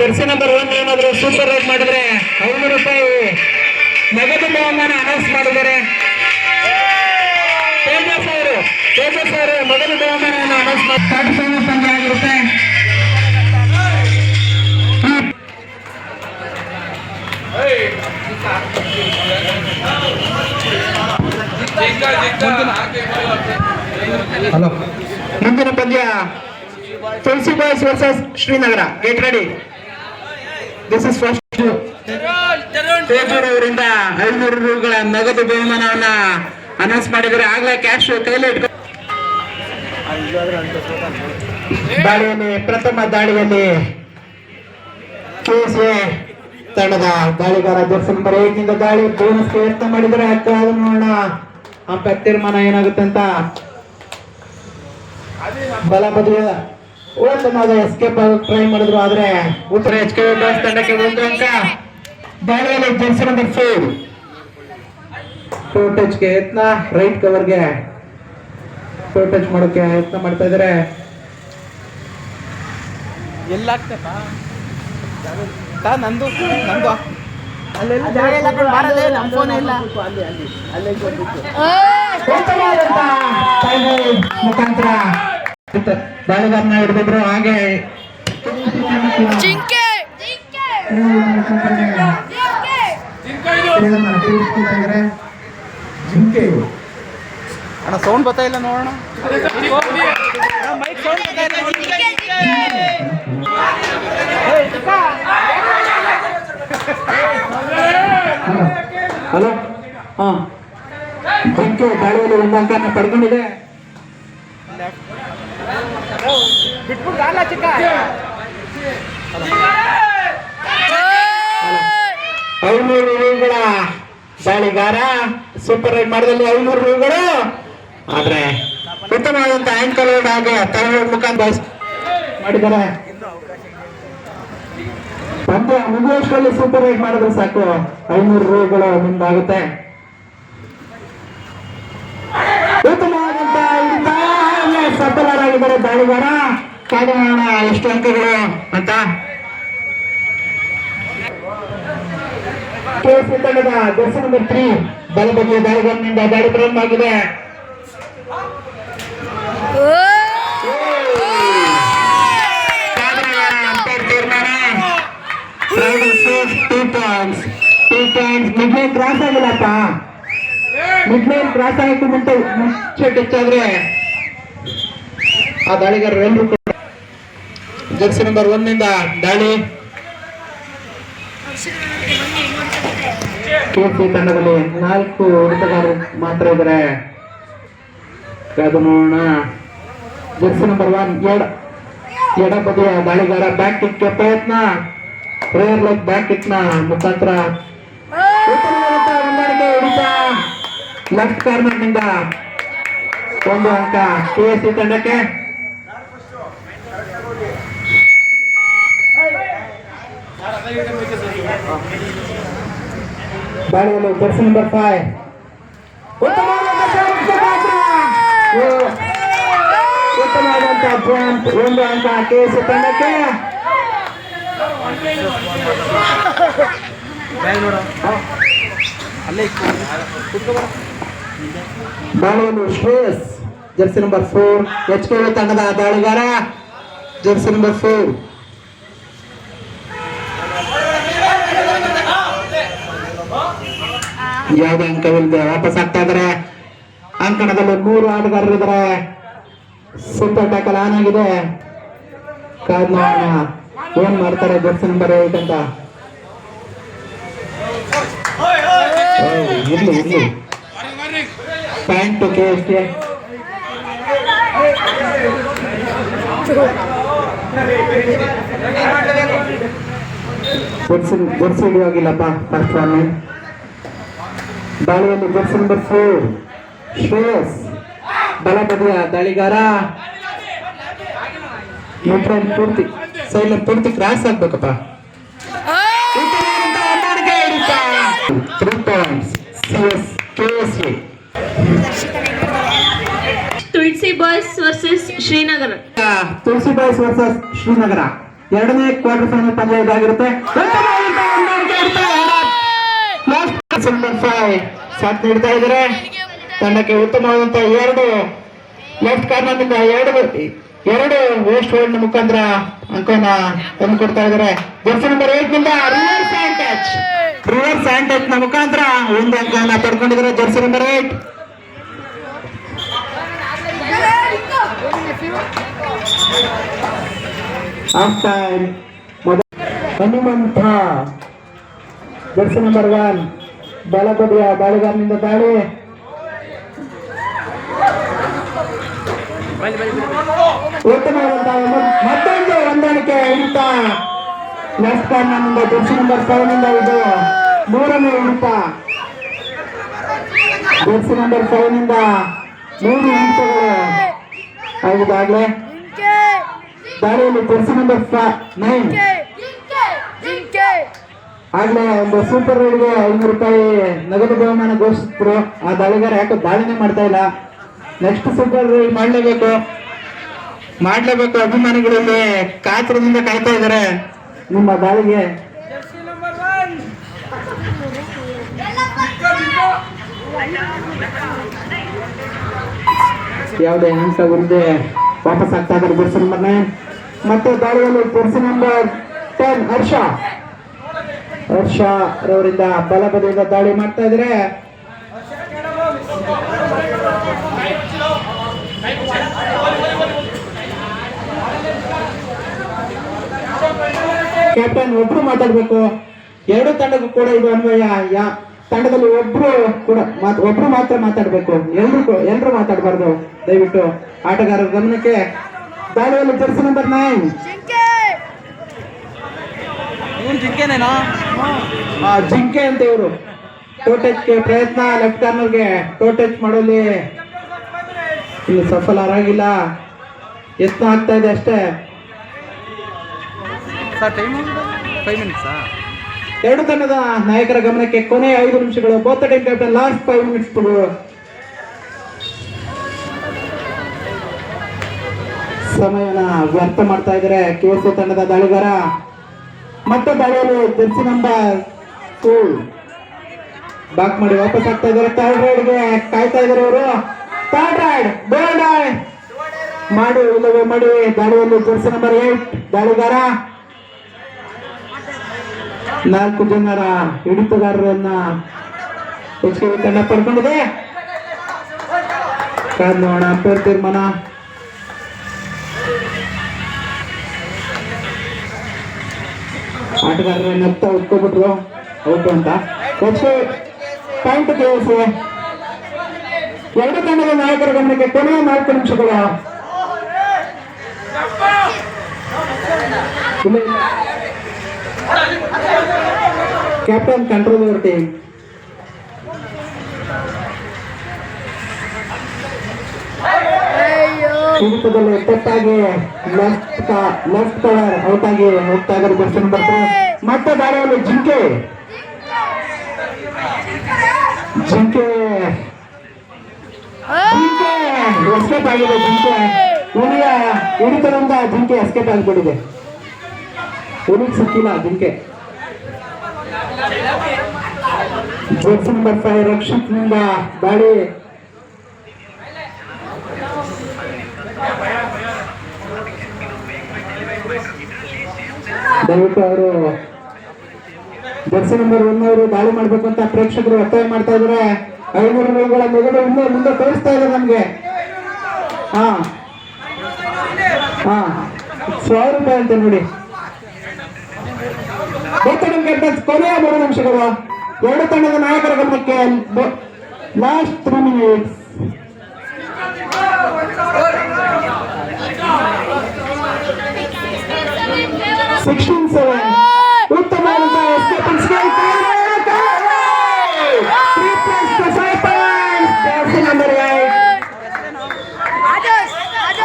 Jersey number 1 ಏನಾದ್ರು super ride ಮಾಡಿದ್ರೆ 500 ರೂಪಾಯಿ ನಗದು ಬಹುಮಾನ ಅನೌನ್ಸ್ ಮಾಡಿದ್ದಾರೆ. ತೇಜಸ್ ಅವರು ಮೊದಲ ಬಹುಮಾನವನ್ನು ಅನೌನ್ಸ್ ಮಾಡಿ ಪಂದ್ಯ ಆಗಿರುತ್ತೆ. ಹಲೋ, ಮುಂದಿನ ಪಂದ್ಯ Tulasi boys versus Srinagar. Get ready. This is first. Tejur ಅವರಿಂದ 500 ರೂಗಳ ನಗದು ಬಹುಮಾನವನ್ನ ಅನೌನ್ಸ್ ಮಾಡಿದರೆ. ಆಗ್ಲೇ ಕ್ಯಾಶ್ ಕೈಲಿ ಇಟ್ಕೊಂಡು ದಾಳಿಯಲ್ಲಿ ಪ್ರಥಮ ದಾಳಿಯಲ್ಲಿ ಕೆಎಸ್ಎ ತಂಡದ ದಾಳಿಗಾರ ಜರ್ಸಿ ನಂಬರ್ 8 ನಿಂದ ದಾಳಿ ಬೋನಸ್ಗೆ ಯತ್ನ ಮಾಡಿದರೆ ನೋಡೋಣ ಅಂಪೈರ್ ತೀರ್ಮಾನ ಏನಾಗುತ್ತೆ ಅಂತ. ಬಲ ಬದಿಯ ಉತ್ತಮವಾದ ಎಸ್ಕೇಪ್ ಟ್ರೈ ಮಾಡಿದ್ರು, ಆದ್ರೆ ಉತ್ತರ HK ಬಾಯ್ಸ್ ತಂಡಕ್ಕೆ 1 ಅಂಕ. ದಾಳಿಯಲ್ಲಿ ಜರ್ಸಿ ನಂಬರ್ 4 ಟೂ ಟಚ್ಗೆ ಯತ್ನ, ರೈಟ್ ಕವರ್ಗೆ ಟೂ ಟಚ್ ಮಾಡೋಕೆ ಯತ್ನ ಮಾಡ್ತಾ ಇದ್ದಾರೆ. ನಂದು ಮುಖಾಂತರ ದಾಳಿಗಾರನ ಹಿಡಿದಿದ್ರು. ಹಾಗೆ ಜಿಂಕೆ ಅಣ್ಣ ಸೌಂಡ್ ಬರ್ತಾ ಇಲ್ಲ ನೋಡೋಣ. ಮೈಕ್ ಸೌಂಡ್ ಬರ್ತಾ ಹಲೋ, ಹಾ, ಜಿಂಕೆ ದಾಳಿಯಲ್ಲಿ 1 ಅಂಕನ ಪಡ್ಕೊಂಡಿದೆ. ಐನೂರು ರೂಗಳ ದಾಳಿಗಾರ ಸೂಪರ್ ರೈಡ್ ಮಾಡಿದಲ್ಲಿ 500 ರೂಗಳು. ಆದ್ರೆ ಉತ್ತಮವಾದಂತ ಆಂಕಲ್ ಹಾಗೆ ತಲೆಹೋಡ್ ಮುಖಾಂತರ ಮಾಡಿದ್ದಾರೆ. ಪಂದ್ಯ ಮುಗಿಯುವಷ್ಟರಲ್ಲಿ ಸೂಪರ್ ರೈಡ್ ಮಾಡಿದ್ರೆ ಸಾಕು, 500 ರೂಗಳು ನಿಮ್ದಾಗುತ್ತೆ. ಉತ್ತಮವಾದಂತ ಸಫಲರಾಗಿದ್ದಾರೆ ದಾಳಿಗಾರ. ಕಾದು ಮಾಡೋಣ ಎಷ್ಟು ಅಂಕಗಳು ಅಂತ. ಕೆಎಸ್ಎ ತಂಡದ ಜರ್ಸಿ ನಂಬರ್ 3 ಬಲಬದಿಯ ದಾಳಿಗಾರನಿಂದ ದಾಳಿ ಪ್ರಾರಂಭ ಆಗಿದೆ. ಮಿಡ್ಲೈನ್ ಕ್ರಾಸ್ ಆಗಿಲ್ಲಪ್ಪ. ಮಿಡ್ಲೈನ್ ಕ್ರಾಸ್ ಆಗಕ್ಕೆ ಮುಂಚೆ ಟಚ್ ಆದ್ರೆ ಆ ದಾಳಿಗಾರ ಎಲ್ಲರೂ ಕೂಡ. ಜರ್ಸಿ ನಂಬರ್ 1 ನಿಂದ ದಾಳಿ. ಕೆಎಸ್ಎ ತಂಡದಲ್ಲಿ 4 ಆಟಗಾರರು ಮಾತ್ರ ಇದ್ದಾರೆ. ಕಾದು ನೋಡೋಣ. ಜರ್ಸಿ ನಂಬರ್ 1 ಎಡ ಬದಿಯ ದಾಳಿಗಾರ ಬ್ಯಾಕ್ ಕಿಕ್ ಪ್ರಯತ್ನ, ಪ್ರೇಯರ್ ಲೈಕ್ ಬ್ಯಾಕ್ ಕಿಕ್ ನ ಮುಖಾಂತರ ಹೊಂದಾಣಿಕೆ ಹಿಡಿತ. ಲೆಫ್ಟ್ ಕಾರ್ನರ್ ನಿಂದ 1 ಅಂಕ ಕೆಎಸ್ಎ ತಂಡಕ್ಕೆ. ದಾಳಿಯಲ್ಲಿ ಜರ್ಸಿ ನಂಬರ್ 5 ಉತ್ತಮವಾದಂತ ಜಂಪ್, 1 ಅಂಕ ಕೆಎಸ್ಎ ತಂಡಕ್ಕೆ. ದಾಳಿಯಲ್ಲಿ ಶ್ರೇಯಸ್ ಜರ್ಸಿ ನಂಬರ್ 4 HK ತಂಡದ ದಾಳಿಗಾರ. ಜರ್ಸಿ ನಂಬರ್ 4 ಯಾವುದೇ ಅಂಕವಿಲ್ಲದೆ ವಾಪಸ್ ಆಗ್ತಾ ಇದಾರೆ. ಅಂಕಣದಲ್ಲಿ 3 ಆಟಗಾರರು ಇದ್ದಾರೆ. ಸೂಪರ್ ಟ್ಯಾಕಲ್ ಆನ್ ಆಗಿದೆ. ಕಾದ್ ನೋಡೋಣ ಏನ್ ಮಾಡ್ತಾರೆ ಜರ್ಸಿ ನಂಬರ್ 8 ಅಂತ. Early point to KSA. Jersey ಹಿಡಿಯೋಗಿಲ್ಲಪ್ಪ ಫಸ್ಟ್ ಒನ್. ದಾಳಿಯಲ್ಲಿ ಜರ್ಸಿ ನಂಬರ್ 4 ಶ್ರೇಯಸ್ ಬಲಬದಿಯ ದಾಳಿಗಾರ. ಪೂರ್ತಿ ಸೈಡ್ ಪೂರ್ತಿ ಕ್ರಾಸ್ ಆಗ್ಬೇಕಪ್ಪ. 3 points KSA. Tulasi boys versus Srinagar. Tulasi boys versus Srinagar. ಎರಡನೇ ಕ್ವಾರ್ಟರ್ ಫೈನಲ್ ಪಂದ್ಯ ಇದಾಗಿರುತ್ತೆ. ನಂಬರ್ 5 ಸಾಥ್ ನೀಡ್ತಾ ಇದ್ದಾರೆ. ತಂಡಕ್ಕೆ ಉತ್ತಮವಾದಂತ ಎರಡು ಲೆಫ್ಟ್ ಕಾರ್ನರ್ ನಿಂದ ಎರಡು ವೇಸ್ಟ್ ಹೋಲ್ಡ್ ಮುಖಾಂತರ ಅಂಕವನ್ನ ತಂದು ಕೊಡ್ತಾ ಇದ್ದಾರೆ. ಜರ್ಸಿ ನಂಬರ್ 8 ನಿಂದ ರಿವರ್ಸ್ ಹ್ಯಾಂಡ್ ಟಚ್ ನ ಮುಖಾಂತರ ಒಂದು ಅಂಕವನ್ನ ಪಡ್ಕೊಂಡಿದ್ದಾರೆ jersey number 8. Half time. Hanumanta jersey number 1 ಬಲಬದಿಯ ದಾಳಿಗಾರನಿಂದ ದಾಳಿ. ಉತ್ತಮವಾದಂತಹ ಮತ್ತೊಂದು ಹೊಂದಾಣಿಕೆ ಹಿಡಿತ ಲೆಫ್ಟ್ ಕಾರ್ನರ್ನಿಂದ ಜರ್ಸಿ ನಂಬರ್ 5 ನಿಂದ ಇದು ಮೂರನೇ ಹಿಡಿತ. ಜರ್ಸಿ ನಂಬರ್ 5 ನಿಂದ 3 ಹಿಡಿತಗಳು ಆಗಿದಾಗಲೇ ದಾಳಿಯಲ್ಲಿ ಜರ್ಸಿ ನಂಬರ್ 9 ಆಗ್ಲೇ ಒಂದು ಸೂಪರ್ ರೈಡ್ಗೆ 500 ರೂಪಾಯಿ ನಗದು ಬಹುಮಾನ ಘೋಷಿಸಿದ್ರು. ಆ ದಾಳಿಗಾರ ಯಾಕೋ ದಾಳಿನೇ ಮಾಡ್ತಾ ಇಲ್ಲ. ನೆಕ್ಸ್ಟ್ ಸೂಪರ್ ರೈಡ್ ಮಾಡಲೇಬೇಕು. ಅಭಿಮಾನಿಗಳಲ್ಲಿ ಕಾತರದಿಂದ ಕಾಯ್ತಾ ಇದ್ದಾರೆ ನಿಮ್ಮ ದಾಳಿಗೆ. ಯಾವುದೇ ಅಂಕ ಗುರುದೆ ವಾಪಸ್ ಆಗ್ತಾ ಇದ್ದಾರೆ ಜರ್ಸಿ ನಂಬರ್ 9. ಮತ್ತೆ ದಾಳಿಯಲ್ಲಿ ಜರ್ಸಿ ನಂಬರ್ 10 ಹರ್ಷ ರವರಿಂದ ಬಲಬದಿಯಿಂದ ದಾಳಿ ಮಾಡ್ತಾ ಇದ್ರೆ. ಕ್ಯಾಪ್ಟನ್ ಒಬ್ರು ಮಾತಾಡ್ಬೇಕು. ಎರಡು ತಂಡಕ್ಕೂ ಕೂಡ ಇದು ಅನ್ವಯ. ತಂಡದಲ್ಲಿ ಒಬ್ರು ಮಾತ್ರ ಮಾತಾಡ್ಬೇಕು. ಎಲ್ರು ಮಾತಾಡಬಾರ್ದು ದಯವಿಟ್ಟು. ಆಟಗಾರರ ಗಮನಕ್ಕೆ. ದಾಳಿಯಲ್ಲಿ ಜರ್ಸಿ ನಂಬರ್ 9 ಜಿಂಕೆ ಅಂತ ಇವರು ಟೋಟಚ್ಗೆ ಪ್ರಯತ್ನ. ಲೆಫ್ಟ್ ಕಾರ್ನರ್ಗೆ ಟೋಟಚ್ ಮಾಡುವಲ್ಲಿ ಇಲ್ಲಿ ಸಫಲರಾಗಿಲ್ಲ. ಯತ್ನ ಆಗ್ತಾ ಇದೆ ಅಷ್ಟೇ. ಎರಡು ತಂಡದ ನಾಯಕರ ಗಮನಕ್ಕೆ ಕೊನೆ 5 ನಿಮಿಷಗಳು. Both time captain last 5 minutes. ಸಮಯನ ವ್ಯರ್ಥ ಮಾಡ್ತಾ ಇದ್ದಾರೆ KSA ತಂಡದ ದಾಳಿಗಾರ. ಮತ್ತೆ ದಾಳಿಯಲ್ಲಿ ಜರ್ಸಿ ನಂಬರ್ 2 ಬಾಕ್ ಮಾಡಿ ವಾಪಸ್ ಆಗ್ತಾ ಇದ್ದಾರೆ. ಥರ್ಡ್ ರೈಡ್ಗೆ ಕಾಯ್ತಾ ಇದ್ದಾರೆ ಅವರು. ಥರ್ಡ್ ರೈಡ್ ಮಾಡಿ ಇಲ್ಲವೇ ಮಾಡಿ. ದಾಳಿಯಲ್ಲಿ ಜರ್ಸಿ ನಂಬರ್ 8 ದಾಳಿಗಾರ 4 ಜನರ ಹಿಡಿತಗಾರರನ್ನ HKV ತಂಡ ಪಡ್ಕೊಂಡಿದೆ. ಕಾದ್ ನೋಡೋಣ ಅಂಪೈರ್ ತೀರ್ಮಾನ. ಆಟಗಾರರನ್ನ ಉಟ್ಕೊಬಿಟ್ರು ಔಟ್ ಅಂತ. Point KSA. ಎರಡು ತಂಡದ ನಾಯಕರ ಗಮನಕ್ಕೆ ಕೊನೆಯ 4 ನಿಮಿಷಗಳು. Captain control your team. ಹಿಡಿತದಲ್ಲಿ ತೆಟ್ಟಾಗಿ ಲೆಫ್ಟ್ ಕವರ್ ಔಟ್ ಆಗಿ ಹೋಗ್ತಾ ಇದ್ದಾರೆ ಜರ್ಸಿ ನಂಬರ್ 3. ಮತ್ತೆ ದಾಳಿಯಲ್ಲಿ ಜಿಂಕೆ ಎಸ್ಕೇಪ್ ಆಗಿದೆ. ಹುಲಿಯ ಹಿಡಿತದಿಂದ ಜಿಂಕೆ ಎಸ್ಕೇಪ್ ಆಗಿಬಿಟ್ಟಿದೆ. ಹುಲಿಗೆ ಸಿಕ್ಕಿಲ್ಲ ಜಿಂಕೆ. ಜರ್ಸಿ ನಂಬರ್ 5 ರಕ್ಷಿತ್ ನಿಂದ ದಾಳಿ. ದಯವಿಟ್ಟು ಅವರು ಜರ್ಸಿ ನಂಬರ್ 1 ಅವರು ದಾಳಿ ಮಾಡ್ಬೇಕು ಅಂತ ಪ್ರೇಕ್ಷಕರು ಒತ್ತಾಯ ಮಾಡ್ತಾ ಇದ್ದಾರೆ. 500 ರೂಪಾಯಿಗಳ ನಗದು ಇನ್ನೂ ಮುಂದೆ ತೋರಿಸ್ತಾ ಇದೆ ನಮ್ಗೆ. 1000 ರೂಪಾಯಿ ಅಂತ ನೋಡಿ. ಕೊನೆಯ 3 ನಿಮಿಷಗಳು. ಎರಡು ತಂಡದ ನಾಯಕರ ಗಮನಕ್ಕೆ ಲಾಸ್ಟ್ 3 ಮಿನಿಟ್ಸ್. ಉತ್ತಮವಾದಂತಹ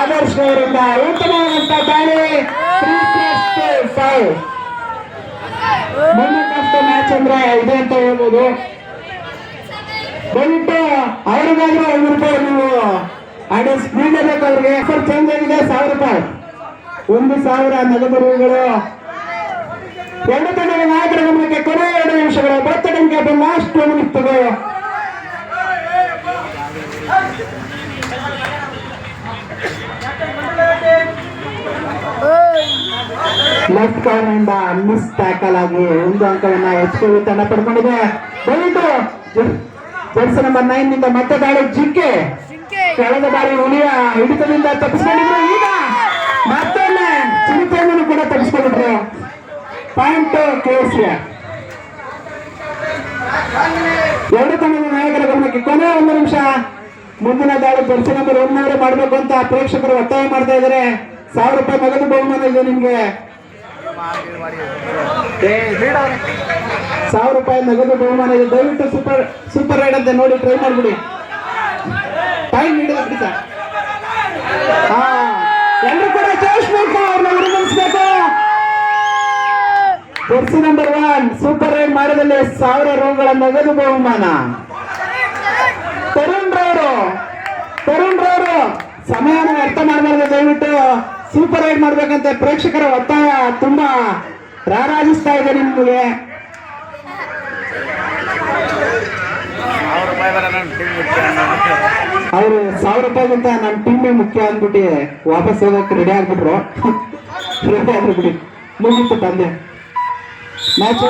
ಆದರ್ಶ್ ಅವರಿಂದ ಉತ್ತಮವಾದಂತಹ ದಾಳಿ. 3+5 ಮೂಮೆಂಟ್ ಆಫ್ ದ ಮ್ಯಾಚ್ ಅಂದ್ರೆ ಇದೆ ಅಂತ ಹೇಳ್ಬೋದು. ದಯವಿಟ್ಟು ಅವ್ರಿಗಾದ್ರೂ 500 ರೂಪಾಯಿ ನೀವು ಆಡಿಯನ್ಸ್ ನೀಡಬೇಕು. ಅವ್ರಿಗೆ ಚೇಂಜ್ ಆಗಿದೆ 1000 ರೂಪಾಯಿ. 1,000 ನಗದು ರೂಗಳು. ಎರಡು ತಂಡದ ನಾಯಕರ ಗಮನಕ್ಕೆ ಕೊನೆ 2 ನಿಮಿಷಗಳು. ಬರ್ತಡೇ ಲಾಸ್ಟ್ 2 ನಿಮಿಷಗಳು. ಲೆಫ್ಟ್ ಕಾರ್ನರ್ ಇಂದ ಮಿಸ್ ಟ್ಯಾಕಲ್ ಆಗಿ 1 ಅಂಕವನ್ನ ಎಚ್ಕೆವಿ ತಂಡ ಪಡ್ಕೊಂಡಿದೆ. ದಯವಿಟ್ಟು ಜರ್ಸಿ ನಂಬರ್ 9 ನಿಂದ ಮತ್ತೆ ದಾಳಿ ಜಿಂಕೆ. ಕಳೆದ ಬಾರಿ ಹುಲಿಯ ಹಿಡಿತದಿಂದ ತಪ್ಪಿಸ್ಕೊಂಡಿದ್ರು. ಈಗ ಮತ್ತೊಮ್ಮೆ ಚಿರತೆಯನ್ನು ಕೂಡ ತಪ್ಪಿಸ್ಕೊಂಡಿದ್ರು. ಪಾಯಿಂಟ್ ಕೇಸಿಯ. ಎರಡು ತಂಡದ ನಾಯಕರ ಗಮನಕ್ಕೆ ಕೊನೆ 1 ನಿಮಿಷ. ಮುಂದಿನ ದಾಳಿ ಜರ್ಸಿ ನಂಬರ್ 1 ಮಾಡಬೇಕು ಅಂತ ಪ್ರೇಕ್ಷಕರು ಒತ್ತಾಯ ಮಾಡ್ತಾ ಇದ್ದಾರೆ. 1000 ರೂಪಾಯಿ ನಗದು ಬಹುಮಾನ ಇದೆ ನಿಮ್ಗೆ. 1000 ರೂಪಾಯಿ ನಗದು ಬಹುಮಾನ ಇದೆ. ದಯವಿಟ್ಟು ಸೂಪರ್ ರೈಡ್ ಅಂತ ನೋಡಿ ಟ್ರೈ ಮಾಡ್ಬಿಡಿ. ಟೈಮ್ ನೀಡಿದ ಬಿಡಿ ಸರ್. ಎಲ್ಲರೂ ಕೂಡ ಜೋಶ್ಬೇಕು, ಅವ್ರನ್ನ ಉರುಗಿಸ್ಬೇಕು. ಜರ್ಸಿ ನಂಬರ್ 1 ಸೂಪರ್ ರೈಡ್ ಮಾಡಿದಲ್ಲಿ 1000 ರೂಗಳ ನಗದು ಬಹುಮಾನ. ತರುಣ್ ರವರು ಸಮಯನ ವ್ಯರ್ಥ ಮಾಡಬಾರ್ದು. ದಯವಿಟ್ಟು ಸೂಪರ್ ರೈಡ್ ಮಾಡ್ಬೇಕಂತ ಪ್ರೇಕ್ಷಕರ ಒತ್ತಾಯ ತುಂಬಾ ರಾರಾಜಿಸ್ತಾ ಇದೆ ನಿಮಗೆ. ಅವರು 1000 ರೂಪಾಯಿಗಿಂತ ನನ್ನ ಟೀಮೇ ಮುಖ್ಯ ಅಂದ್ಬಿಟ್ಟು ವಾಪಸ್ ಹೋಗಕ್ಕೆ ರೆಡಿ ಆಗ್ಬಿಟ್ರು. ರೆಡಿ ಆಗ್ಬಿಡಿ, ಮುಗಿತು ತಂದೆ ಮ್ಯಾಚ್.